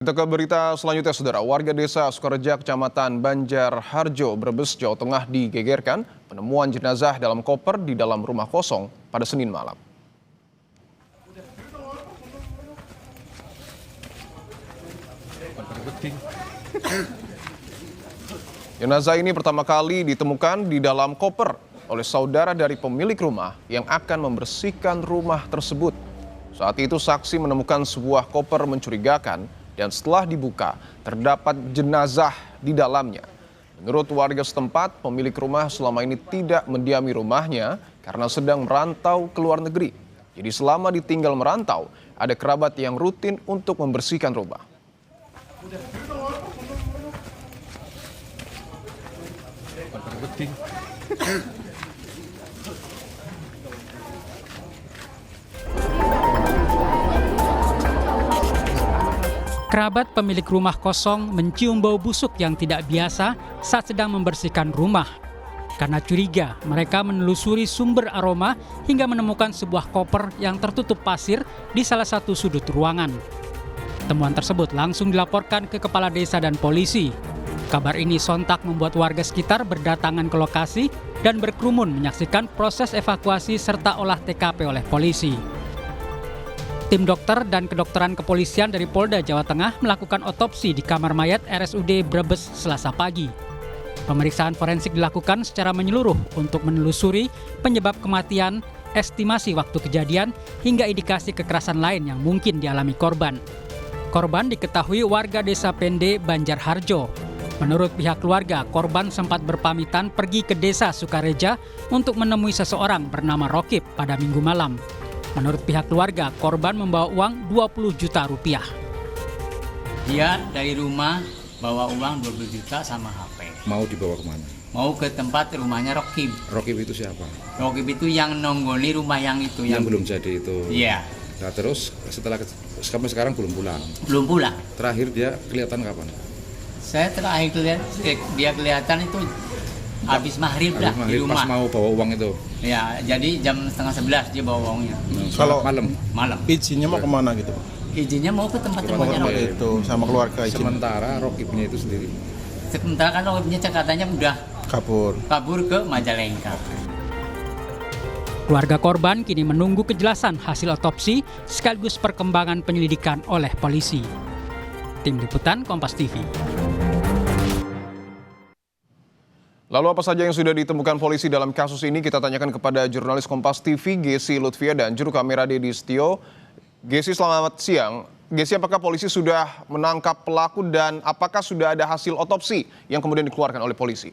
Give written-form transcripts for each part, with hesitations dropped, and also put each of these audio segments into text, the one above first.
Kita ke berita selanjutnya, Saudara. Warga desa Sukareja, Kecamatan Banjarharjo, Brebes, Jawa Tengah digegerkan penemuan jenazah dalam koper di dalam rumah kosong pada Senin malam. Jenazah ini pertama kali ditemukan di dalam koper oleh saudara dari pemilik rumah yang akan membersihkan rumah tersebut. Saat itu saksi menemukan sebuah koper mencurigakan dan setelah dibuka terdapat jenazah di dalamnya. Menurut warga setempat, pemilik rumah selama ini tidak mendiami rumahnya karena sedang merantau ke luar negeri. Jadi selama ditinggal merantau, ada kerabat yang rutin untuk membersihkan rumah. Kerabat pemilik rumah kosong mencium bau busuk yang tidak biasa saat sedang membersihkan rumah. Karena curiga, mereka menelusuri sumber aroma hingga menemukan sebuah koper yang tertutup pasir di salah satu sudut ruangan. Temuan tersebut langsung dilaporkan ke kepala desa dan polisi. Kabar ini sontak membuat warga sekitar berdatangan ke lokasi dan berkerumun menyaksikan proses evakuasi serta olah TKP oleh polisi. Tim dokter dan kedokteran kepolisian dari Polda Jawa Tengah melakukan otopsi di kamar mayat RSUD Brebes Selasa pagi. Pemeriksaan forensik dilakukan secara menyeluruh untuk menelusuri penyebab kematian, estimasi waktu kejadian, hingga indikasi kekerasan lain yang mungkin dialami korban. Korban diketahui warga desa Pende, Banjarharjo. Menurut pihak keluarga, korban sempat berpamitan pergi ke desa Sukareja untuk menemui seseorang bernama Rokib pada Minggu malam. Menurut pihak keluarga, korban membawa uang 20 juta rupiah. Dia dari rumah bawa uang 20 juta sama HP. Mau dibawa kemana? Mau ke tempat rumahnya Rokib. Rokib itu siapa? Rokib itu yang nonggoli rumah yang itu. Yang belum jadi itu? Iya. Nah terus sampai sekarang belum pulang? Belum pulang. Terakhir dia kelihatan kapan? Saya terakhir dia kelihatan itu habis maghrib dah di rumah. Pas mau bawa uang itu? Ya, jadi jam 10:30 dia bawa uangnya. Kalau malam? Izinnya mau kemana gitu? Izinnya mau ke tempat rumahnya Rokib. Itu sama keluarga izin. Sementara Rokibnya itu sendiri? Sementara kan Rokibnya katanya udah kabur ke Majalengka. Keluarga korban kini menunggu kejelasan hasil otopsi sekaligus perkembangan penyelidikan oleh polisi. Tim Liputan Kompas TV. Lalu apa saja yang sudah ditemukan polisi dalam kasus ini? Kita tanyakan kepada jurnalis Kompas TV, Gesi Lutfia, dan juru kamera Dedi Setio. Gesi, selamat siang. Gesi, apakah polisi sudah menangkap pelaku dan apakah sudah ada hasil otopsi yang kemudian dikeluarkan oleh polisi?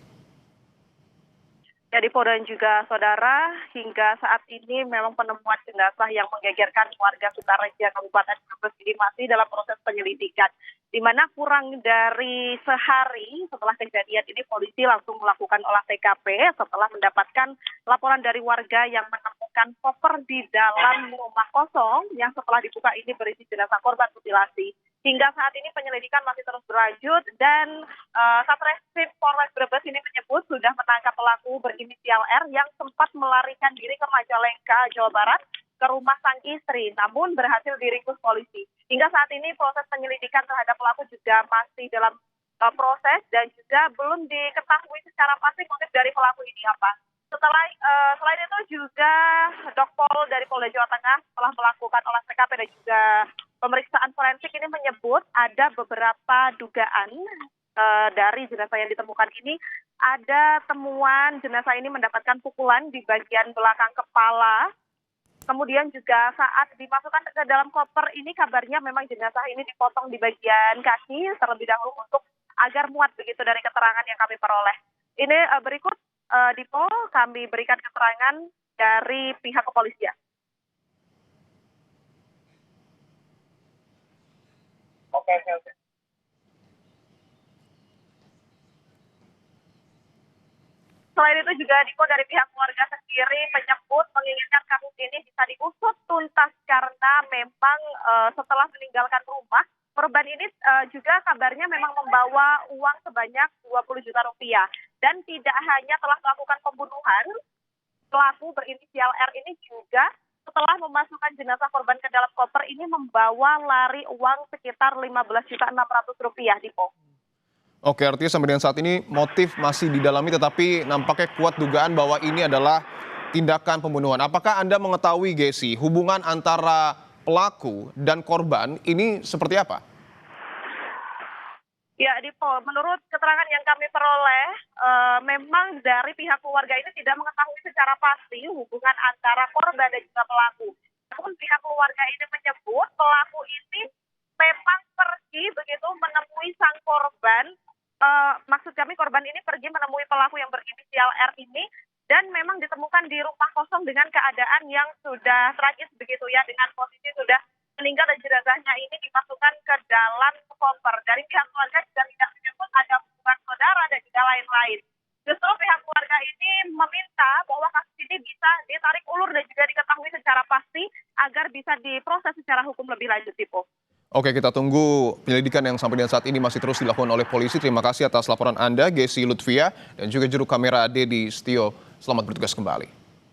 Jadi Polda dan juga saudara, hingga saat ini memang penemuan jenazah yang menggegerkan warga Sukareja Kabupaten Brebes ini masih dalam proses penyelidikan. Di mana kurang dari sehari setelah kejadian ini polisi langsung melakukan olah TKP setelah mendapatkan laporan dari warga yang menemukan koper di dalam rumah kosong yang setelah dibuka ini berisi jenazah korban mutilasi. Hingga saat ini penyelidikan masih terus berlanjut dan Satreskrim Polres Brebes ini menyebut sudah menangkap pelaku berinisial R yang sempat melarikan diri ke Majalengka, Jawa Barat ke rumah sang istri, namun berhasil diringkus polisi. Hingga saat ini proses penyelidikan terhadap pelaku juga masih dalam proses dan juga belum diketahui secara pasti motif dari pelaku ini apa. Selain itu juga Dokpol dari Polda Jawa Tengah telah melakukan olah TKP dan juga pemeriksaan forensik ini menyebut ada beberapa dugaan dari jenazah yang ditemukan ini. Ada temuan jenazah ini mendapatkan pukulan di bagian belakang kepala. Kemudian juga saat dimasukkan ke dalam koper ini kabarnya memang jenazah ini dipotong di bagian kaki terlebih dahulu untuk agar muat begitu dari keterangan yang kami peroleh. Ini berikut Dipo kami berikan keterangan dari pihak kepolisian. Oke. Selain itu juga Dipo dari pihak keluarga sendiri menyebut menginginkan kasus ini bisa diusut tuntas karena memang setelah meninggalkan rumah korban ini juga kabarnya memang membawa uang sebanyak 20 juta rupiah dan tidak hanya telah melakukan pembunuhan, pelaku berinisial R ini juga setelah memasukkan jenazah korban ke dalam koper ini membawa lari uang sekitar Rp15.600.000, Dipo. Oke, artinya sampai dengan saat ini motif masih didalami tetapi nampaknya kuat dugaan bahwa ini adalah tindakan pembunuhan. Apakah Anda mengetahui, Gesi, hubungan antara pelaku dan korban ini seperti apa? Ya, Dipo, menurut keterangan yang kami peroleh, memang dari pihak keluarga ini tidak mengetahui secara pasti hubungan antara korban dan juga pelaku. Namun pihak keluarga ini menyebut pelaku ini memang pergi begitu menemui sang korban. Maksud kami korban ini pergi menemui pelaku yang berinisial R ini dan memang ditemukan di rumah kosong dengan keadaan yang sudah tragis begitu ya, dengan posisi sudah meninggal dan jenazahnya ini dimasukkan ke dalam koper. Dari pihak keluarga juga tidak menyebut ada hubungan saudara dan juga lain-lain. Justru pihak keluarga ini meminta bahwa kasus ini bisa ditarik ulur dan juga diketahui secara pasti agar bisa diproses secara hukum lebih lanjut, Tipo. Oke, kita tunggu penyelidikan yang sampai dengan saat ini masih terus dilakukan oleh polisi. Terima kasih atas laporan Anda, Gesi Lutfia, dan juga juru kamera Dedi Setio. Selamat bertugas kembali.